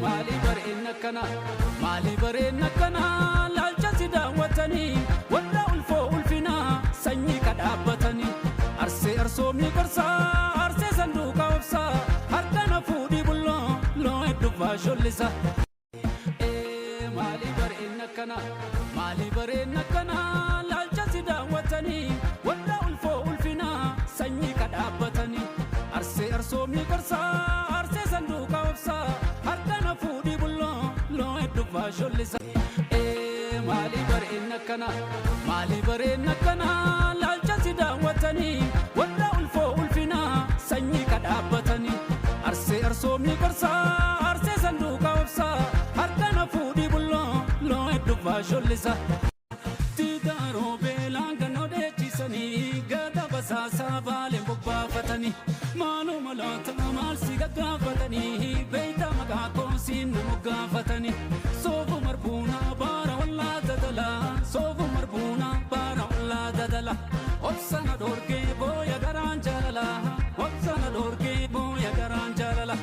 mali bareenna kana mali bareenna kana laalcha sidaawwatanii walla ulfoo ulfina sanyii kadhaabbatanii arsee arsoomni qarsaa arsee sanduuqa obsaa harkana fuudhii bulloo loo hedduufaa shollisa. Mali bareenna kana mali bareenna kana laalcha sidaawwatanii walla ulfoo ulfina sanyii kadhaabbatanii arsee arsoomni qarsaa arsee sanduuqa obsaa harkana fuudhii bulloo loo hedduufaa shollisa. Mali bareenna kana mali bareenna kana laalcha sidaawwatanii walla ulfoo ulfina sanyii kadhaabbatanii arsee arsoomni qarsaa arsee sanduuqa obsaa harkana fuudhii bulloo loo hedduufaa shollisa. Tidaaroo beelaan gannoo dheechisanii gada basaasaa baaleen bobbaafatanii maaluma laata maal si gaggaafatanii beeyta maqaa koosiin nama gaafatanii soofu marbuunaa baara wallaa dadalaa soofu marbuunaa baara wallaa dadalaa obsana dhoorgee booya garaan jaalalaa obsana dhoorgee booya garaan jaalalaa.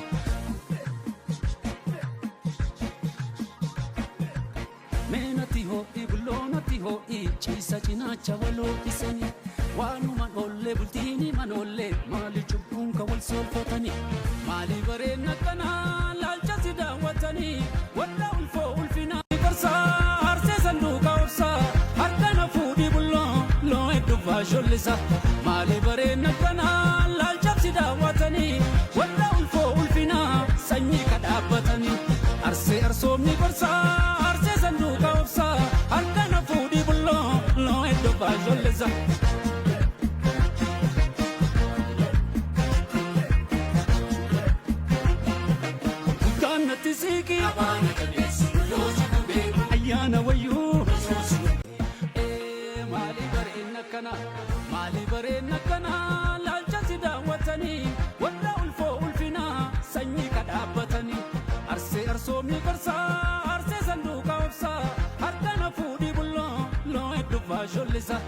Meenati ho'i bulloonati ho'i ciisa cinaacha waloo isanii waanuma dhoollee bultiini manoollee maali cubbuun ka wal solfatanii maali bareenna kana laalcha sidaawwatanii walla ulfoo ulfinaa qarsaa arsee sanduuqa obsaa harkana fuudhii bulloo loo hedduufaa shollisa. Maali bareenna kana laalcha sidaawwatanii walla ulfoo ulfinaa sanyii kadhaabbatanii arsee arsoomni qarsaa arsee sanduuqa obsaa harkana fuudhii bulloo loo hedduufaa shollisa. Kanatti siiki abaana kabeessi bulloo sakubee ayyaana wayyuu. Mali bareenna kana mali bareenna kana laalcha sidaawwatanii walla ulfoo ulfina sanyii kadhaabbatanii arsee arsoomni qarsaa arsee sanduuqa obsaa harkana fuudhii bulloo loo hedduufaa shollisa.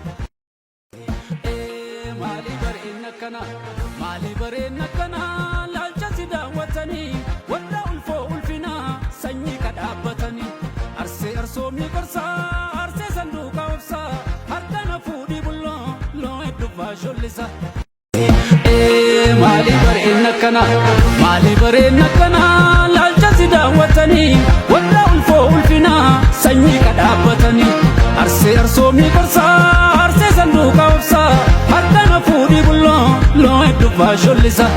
Mali bareenna kana mali bareenna kana laalcha sidaawwatanii walla ulfoo ulfina sanyii kadhaabbatanii arsee arsoomni qarsaa arsee sanduuqa obsaa harkana fuudhii bulloo loo hedduufaa shollisa. Mali bareenna kana mali bareenna kana laalcha sidaawwatanii walla ulfoo ulfina sanyii kadhaabbatanii arsee arsoomni qarsaa arsee sanduuqa obsaa harkana fuudhii bulloo loo hedduufaa shollisa.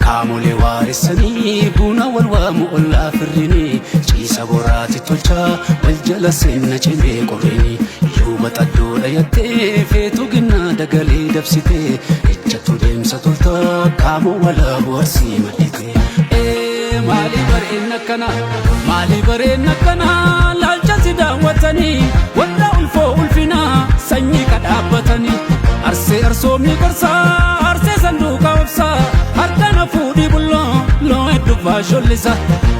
Kaamolee waarisanii buna wal waamu ollaa firrinii ciisa boraati tolchaa wal jala seenna cimee qorrinii yuuba xaddoo dhayattee feetu ginnaa dagalee dabsitee ejjattu deemsa toltaa kaamoo walaa boharsii madditee. Mali bareenna kana mali bareenna kana laalcha sidaawwatanii walla ulfoo ulfina sanyii kadhaabbatanii arsee arsoomni qarsaa arsee sanduuqa obsaa harkana fuudhii bulloo loo hedduufaa shollisa.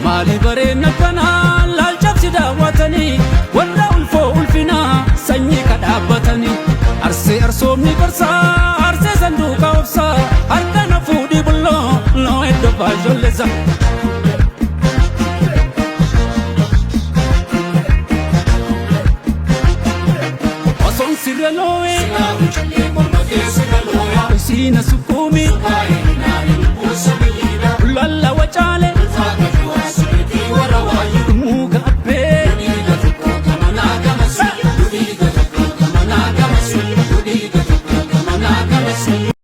Mali bareenna kana laalcha sidaawwatanii walla ulfoo ulfina sanyii kadhaabbatanii arsee arsoomni qarsaa arsee sanduuqa obsaa harkana fuudhii bulloo loo hedduufaa shollisa. Siraloe, sina uchale mormate siraloe, sina